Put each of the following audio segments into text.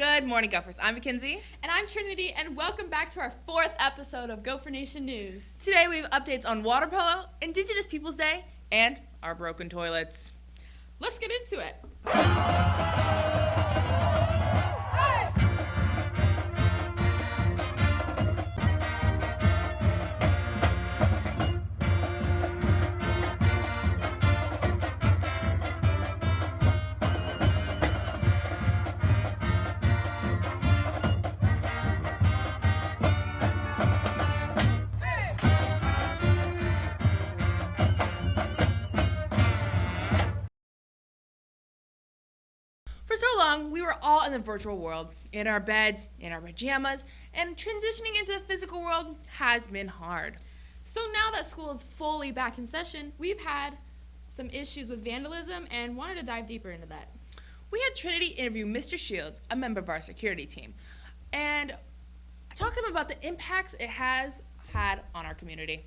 Good morning, Gophers. I'm Mackenzie. And I'm Trinity, and welcome back to our 4th episode of Gopher Nation News. Today we have updates on water polo, Indigenous Peoples Day, and our broken toilets. Let's get into it. For so long, we were all in the virtual world, in our beds, in our pajamas, and transitioning into the physical world has been hard. So now that school is fully back in session, we've had some issues with vandalism and wanted to dive deeper into that. We had Trinity interview Mr. Shields, a member of our security team, and talk to him about the impacts it has had on our community.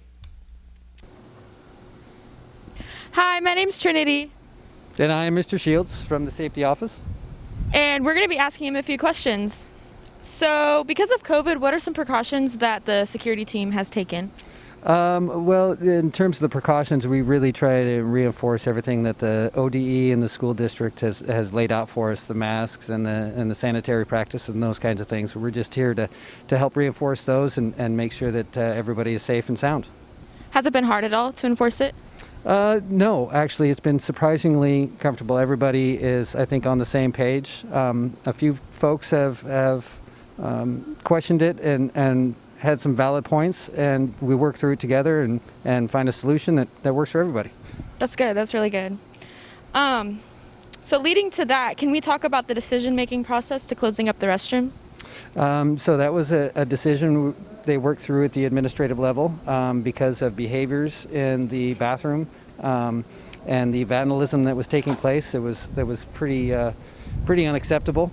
Hi, my name's Trinity. And I am Mr. Shields from the safety office. And we're going to be asking him a few questions. So, because of COVID, what are some precautions that the security team has taken? Well, in terms of the precautions, we really try to reinforce everything that the ODE and the school district has laid out for us, the masks and the sanitary practices and those kinds of things. We're just here to help reinforce those and make sure that everybody is safe and sound. Has it been hard at all to enforce it? No, actually, it's been surprisingly comfortable. Everybody is, I think, on the same page. A few folks have questioned it and had some valid points, and we work through it together and find a solution that works for everybody. That's good. That's really good. So leading to that, can we talk about the decision-making process to closing up the restrooms? So that was a decision they worked through at the administrative level because of behaviors in the bathroom and the vandalism that was taking place. That was pretty unacceptable.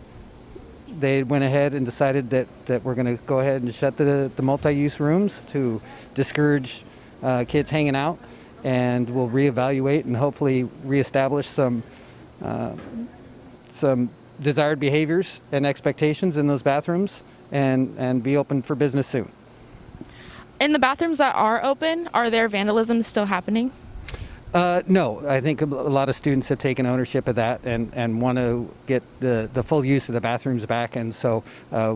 They went ahead and decided that we're going to go ahead and shut the multi-use rooms to discourage kids hanging out, and we'll reevaluate and hopefully reestablish some desired behaviors and expectations in those bathrooms and be open for business soon. In the bathrooms that are open, are there vandalism still happening? No, I think a lot of students have taken ownership of that and want to get the full use of the bathrooms back, and so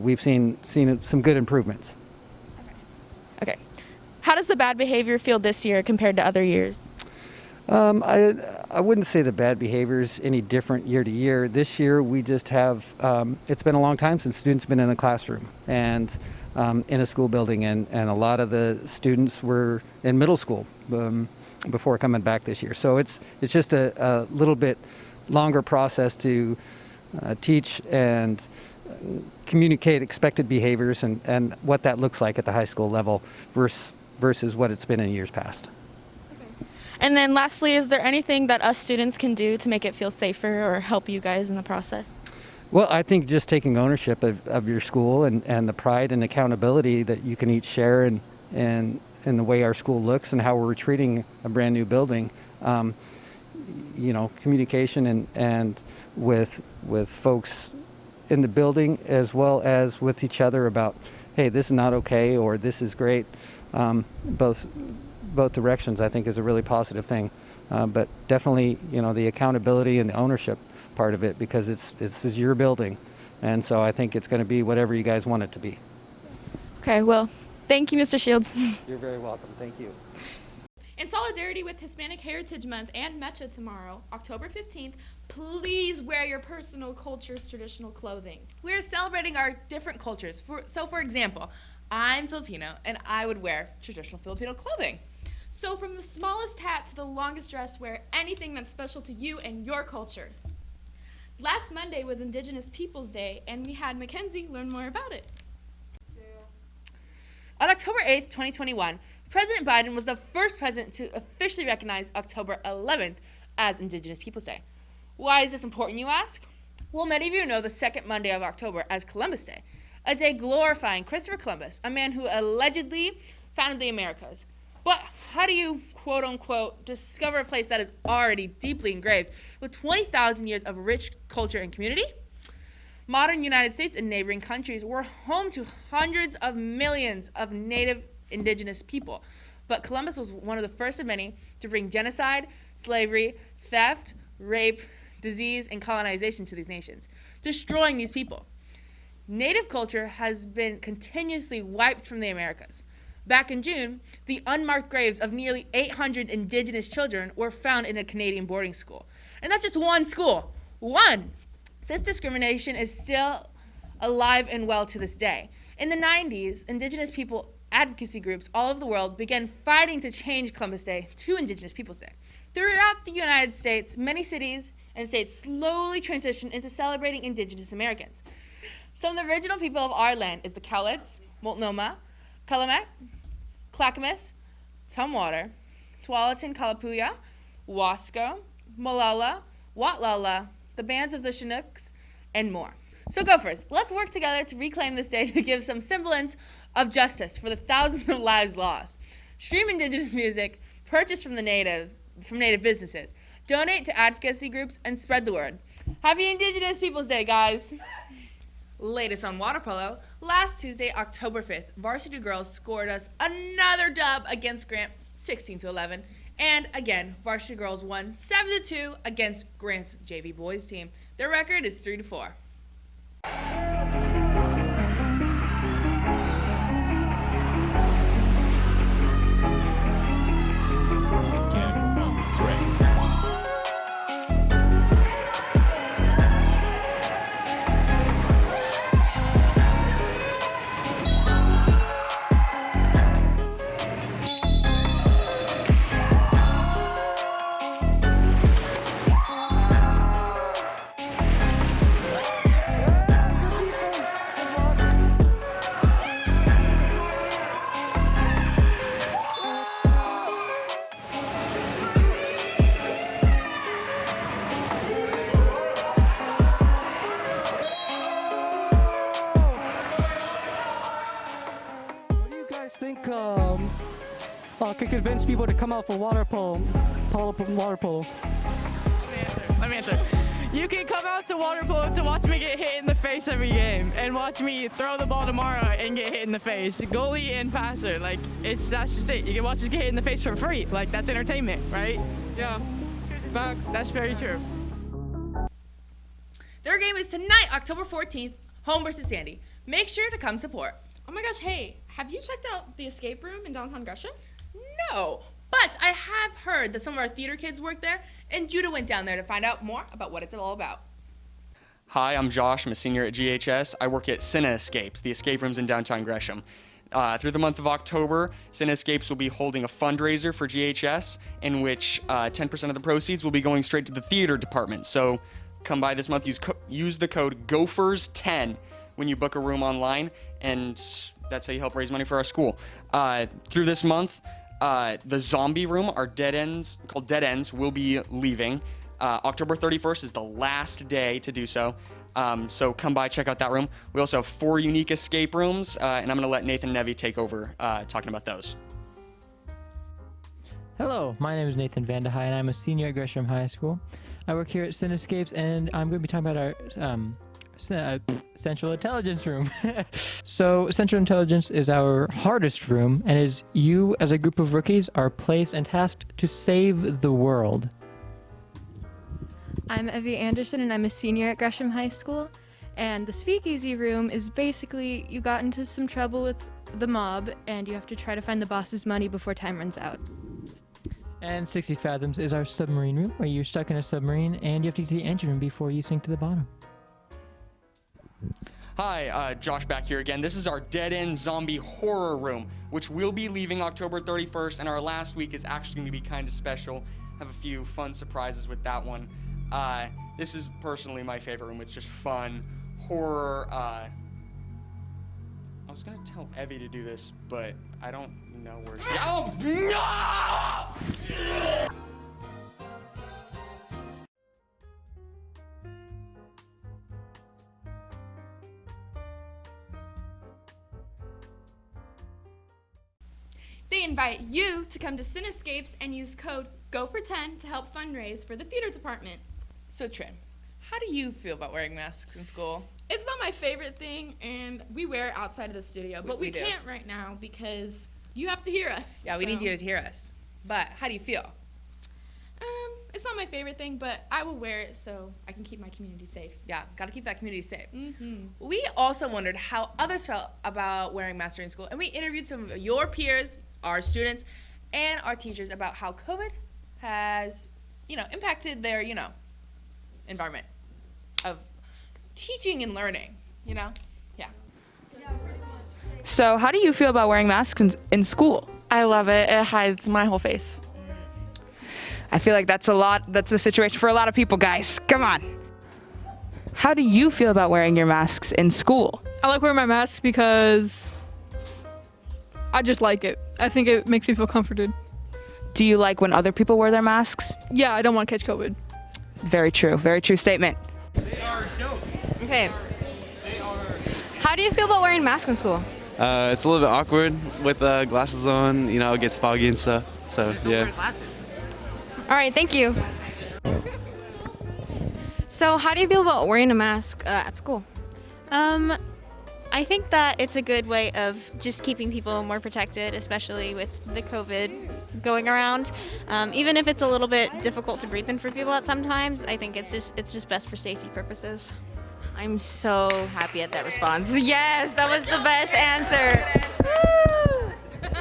we've seen some good improvements. Okay. How does the bad behavior feel this year compared to other years? I wouldn't say the bad behavior is any different year to year. This year we just have, it's been a long time since students have been in a classroom and in a school building, and a lot of the students were in middle school before coming back this year. So it's just a little bit longer process to teach and communicate expected behaviors and what that looks like at the high school level versus what it's been in years past. And then lastly, is there anything that us students can do to make it feel safer or help you guys in the process? Well, I think just taking ownership of your school and the pride and accountability that you can each share in the way our school looks and how we're treating a brand new building. Communication and with folks in the building as well as with each other about, hey, this is not okay or this is great. Both directions, I think, is a really positive thing. But definitely, the accountability and the ownership part of it, because this is your building. And so I think it's going to be whatever you guys want it to be. Okay, well, thank you, Mr. Shields. You're very welcome. Thank you. In solidarity with Hispanic Heritage Month and Mecha tomorrow, October 15th, please wear your personal culture's traditional clothing. We're celebrating our different cultures. For example, I'm Filipino, and I would wear traditional Filipino clothing. So from the smallest hat to the longest dress, wear anything that's special to you and your culture. Last Monday was Indigenous Peoples Day, and we had Mackenzie learn more about it. On October 8th, 2021, President Biden was the first president to officially recognize October 11th as Indigenous Peoples Day. Why is this important, you ask? Well, many of you know the second Monday of October as Columbus Day, a day glorifying Christopher Columbus, a man who allegedly founded the Americas. But how do you, quote unquote, discover a place that is already deeply engraved with 20,000 years of rich culture and community? Modern United States and neighboring countries were home to hundreds of millions of native indigenous people, but Columbus was one of the first of many to bring genocide, slavery, theft, rape, disease, and colonization to these nations, destroying these people. Native culture has been continuously wiped from the Americas. Back in June, the unmarked graves of nearly 800 indigenous children were found in a Canadian boarding school. And that's just one school. One! This discrimination is still alive and well to this day. In the 90s, indigenous people advocacy groups all over the world began fighting to change Columbus Day to Indigenous Peoples Day. Throughout the United States, many cities and states slowly transitioned into celebrating Indigenous Americans. Some of the original people of our land is the Cowlitz, Multnomah, Calumet, Clackamas, Tumwater, Tualatin Kalapuya, Wasco, Molalla, Watlala, the bands of the Chinooks, and more. So Gophers, let's work together to reclaim this day to give some semblance of justice for the thousands of lives lost. Stream Indigenous music, purchase from native businesses, donate to advocacy groups, and spread the word. Happy Indigenous Peoples Day, guys! Latest on water polo, last Tuesday, October 5th, varsity girls scored us another dub against Grant, 16-11. And again, varsity girls won 7-2 against Grant's JV boys team. Their record is 3-4. Could convince people to come out for water polo. Let me answer. You can come out to water polo to watch me get hit in the face every game, and watch me throw the ball tomorrow and get hit in the face. Goalie and passer, that's just it. You can watch us get hit in the face for free. That's entertainment, right? Yeah. Facts. That's very true. Their game is tonight, October 14th, home versus Sandy. Make sure to come support. Oh my gosh, hey, have you checked out the escape room in downtown Gresham? No, but I have heard that some of our theater kids work there, and Judah went down there to find out more about what it's all about. Hi, I'm Josh. I'm a senior at GHS. I work at Cinescapes, the escape rooms in downtown Gresham. Through the month of October, Cinescapes will be holding a fundraiser for GHS, in which 10% of the proceeds will be going straight to the theater department. So come by this month, use the code GOPHERS10 when you book a room online, and that's how you help raise money for our school. Through this month, the zombie room, our called Dead Ends, will be leaving. October 31st is the last day to do so. So come by, check out that room. We also have 4 unique escape rooms, and I'm going to let Nathan Nevy take over talking about those. Hello, my name is Nathan Vandehei, and I'm a senior at Gresham High School. I work here at Cinescapes, and I'm going to be talking about our Central Intelligence Room. So Central Intelligence is our hardest room, and is you as a group of rookies are placed and tasked to save the world. I'm Evie Anderson, and I'm a senior at Gresham High School. And the speakeasy room is basically you got into some trouble with the mob, and you have to try to find the boss's money before time runs out. And 60 Fathoms is our submarine room, where you're stuck in a submarine, and you have to get to the engine room before you sink to the bottom. Hi, Josh back here again. This is our dead-end zombie horror room, which will be leaving October 31st, and our last week is actually going to be kind of special. Have a few fun surprises with that one. This is personally my favorite room. It's just fun, horror. I was going to tell Evie to do this, but I don't know where she... Oh, no! They invite you to come to Cinescapes and use code GOPHER10 to help fundraise for the theater department. So Trin, how how do you feel about wearing masks in school? It's not my favorite thing, and we wear it outside of the studio, but we do. can't right now because you have to hear us. Yeah, we need you to hear us. But how do you feel? It's not my favorite thing, but I will wear it so I can keep my community safe. Yeah, got to keep that community safe. Mm-hmm. We also wondered how others felt about wearing masks during school, and we interviewed some of your peers, our students, and our teachers about how COVID has, impacted their, environment of teaching and learning, Yeah. So, how do you feel about wearing masks in school? I love it. It hides my whole face. I feel like that's the situation for a lot of people, guys. Come on. How do you feel about wearing your masks in school? I like wearing my mask because I just like it. I think it makes me feel comforted. Do you like when other people wear their masks? Yeah, I don't want to catch COVID. Very true statement. Okay. How do you feel about wearing masks in school? It's a little bit awkward with glasses on, it gets foggy and stuff, so yeah. All right, thank you. So how do you feel about wearing a mask at school? I think that it's a good way of just keeping people more protected, especially with the COVID going around. Even if it's a little bit difficult to breathe in for people at sometimes, I think it's just best for safety purposes. I'm so happy at that response. Yes, that was the best answer. Woo!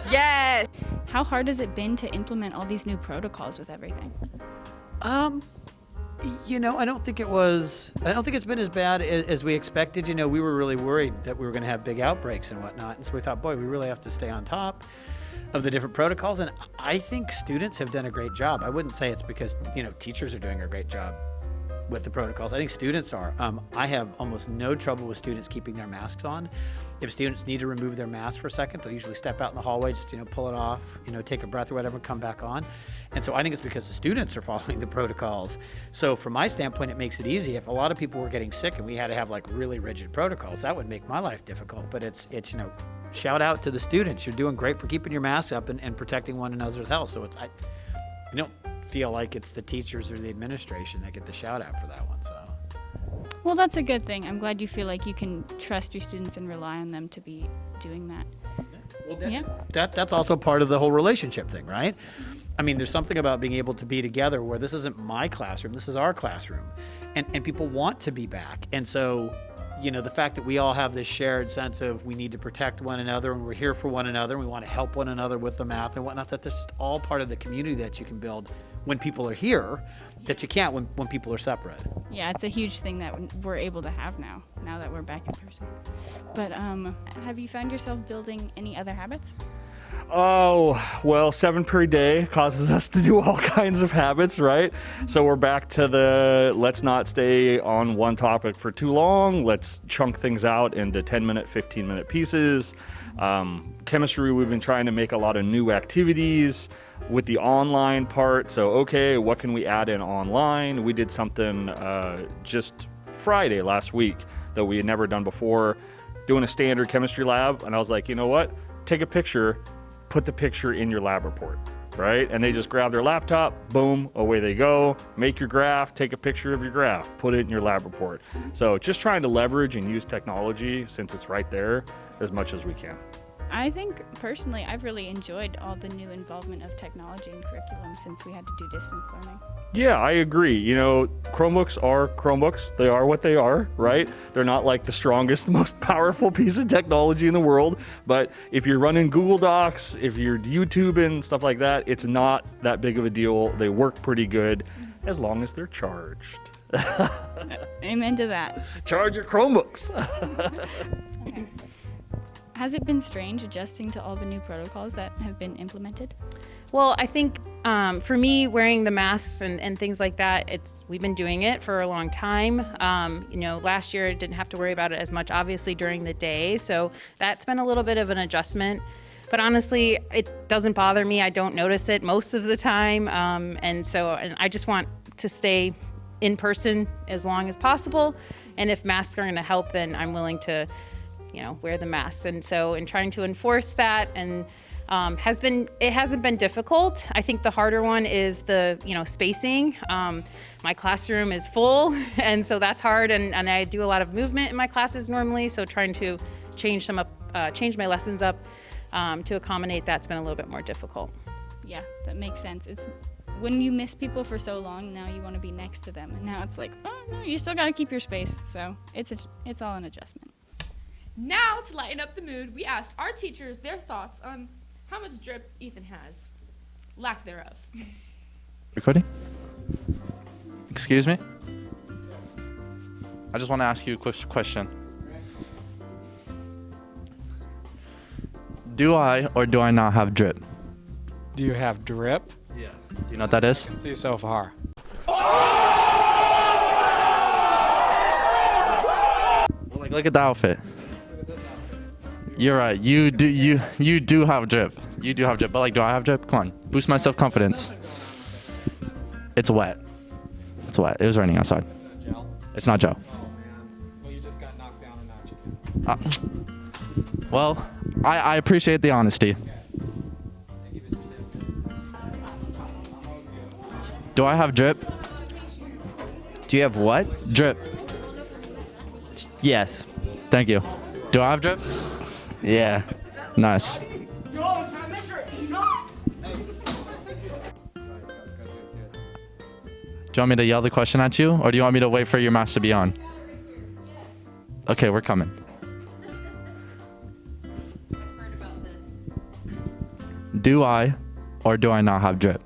Yes. How hard has it been to implement all these new protocols with everything? I don't think it's been as bad as we expected. We were really worried that we were going to have big outbreaks and whatnot. And so we thought, boy, we really have to stay on top of the different protocols. And I think students have done a great job. I wouldn't say it's because, teachers are doing a great job with the protocols. I think students are. I have almost no trouble with students keeping their masks on. If students need to remove their mask for a second, they'll usually step out in the hallway, just, pull it off, take a breath or whatever, come back on. And so I think it's because the students are following the protocols. So from my standpoint, it makes it easy. If a lot of people were getting sick and we had to have like really rigid protocols, that would make my life difficult. But it's shout out to the students. You're doing great for keeping your masks up and protecting one another's health. So I don't feel like it's the teachers or the administration that get the shout out for that one. So. Well, that's a good thing. I'm glad you feel like you can trust your students and rely on them to be doing that. That's also part of the whole relationship thing, right? I mean, there's something about being able to be together where this isn't my classroom, this is our classroom. And people want to be back. And so, the fact that we all have this shared sense of we need to protect one another and we're here for one another and we want to help one another with the math and whatnot, that this is all part of the community that you can build when people are here that you can't when people are separate. Yeah, it's a huge thing that we're able to have now that we're back in person. But have you found yourself building any other habits? Oh, well, 7 per day causes us to do all kinds of habits, right? So we're back to let's not stay on one topic for too long. Let's chunk things out into 10-minute, 15-minute pieces. Chemistry, we've been trying to make a lot of new activities with the online part. So, okay, what can we add in online? We did something just Friday last week that we had never done before, doing a standard chemistry lab. And I was like, you know what? Take a picture, put the picture in your lab report, right? And they just grab their laptop, boom, away they go. Make your graph, take a picture of your graph, put it in your lab report. So just trying to leverage and use technology since it's right there as much as we can. I think personally I've really enjoyed all the new involvement of technology in curriculum since we had to do distance learning. Yeah, I agree. Chromebooks are Chromebooks. They are what they are, right? They're not like the strongest, most powerful piece of technology in the world. But if you're running Google Docs, if you're YouTubing, stuff like that, it's not that big of a deal. They work pretty good as long as they're charged. Amen to that. Charge your Chromebooks. Okay. Has it been strange adjusting to all the new protocols that have been implemented? Well, I think for me, wearing the masks and things like that, we've been doing it for a long time. Last year I didn't have to worry about it as much, obviously, during the day. So that's been a little bit of an adjustment. But honestly, it doesn't bother me. I don't notice it most of the time. And I just want to stay in person as long as possible. And if masks are going to help, then I'm willing to wear the masks. And so in trying to enforce that and hasn't been difficult. I think the harder one is the spacing. My classroom is full, and so that's hard. And I do a lot of movement in my classes normally, so trying to change my lessons up to accommodate that's been a little bit more difficult. Yeah, that makes sense. It's when you miss people for so long, now you want to be next to them, and now it's like, oh no, you still got to keep your space. So it's all an adjustment. Now, to lighten up the mood, we asked our teachers their thoughts on how much drip Ethan has. Lack thereof. Recording? Excuse me? I just want to ask you a quick question. Do I or do I not have drip? Do you have drip? Yeah. Do you know what that is? See so far. Well, like, look at the outfit. You're right. You do have drip. You do have drip. But like, do I have drip? Come on. Boost my self-confidence. It's wet. It's wet. It was raining outside. It's not gel. Oh man. Well, you just got knocked down a notch again. Well, I appreciate the honesty. Do I have drip? Do you have what? Drip. Yes. Thank you. Do I have drip? Yeah. Nice. Do you want me to yell the question at you, or do you want me to wait for your mask to be on? Okay, we're coming. Do I or do I not have drip?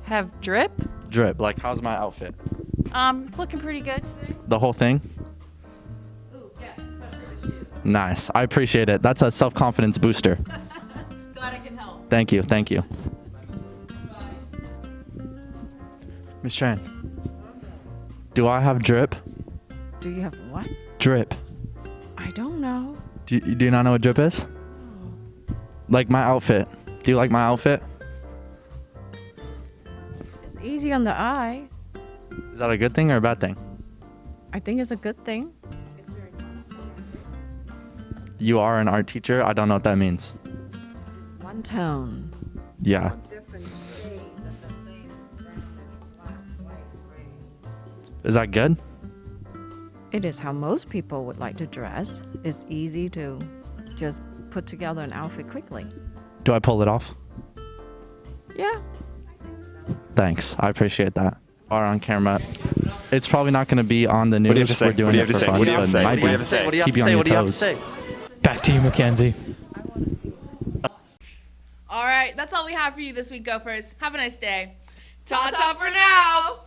Have drip? Drip. Like, how's my outfit? It's looking pretty good today. The whole thing? Ooh, yes, especially the shoes. Nice. I appreciate it. That's a self-confidence booster. Glad I can help. Thank you. Thank you. Miss Tran, do I have drip? Do you have what? Drip. I don't know. Do you not know what drip is? Like my outfit. Do you like my outfit? It's easy on the eye. Is that a good thing or a bad thing? I think it's a good thing. You are an art teacher. I don't know what that means. One tone. Yeah. Is that good? It is how most people would like to dress. It's easy to just put together an outfit quickly. Do I pull it off? Yeah. Thanks. I appreciate that. Are on camera. It's probably not going to be on the news. What do you have to say? We're doing What do you it have to for say? fun, What do you have but to say? might What do you be- have to say? What do you have keep to you on say? your What do you have to toes. say? Back to you, Mackenzie. All right, that's all we have for you this week, Gophers. Have a nice day. Ta-ta for now.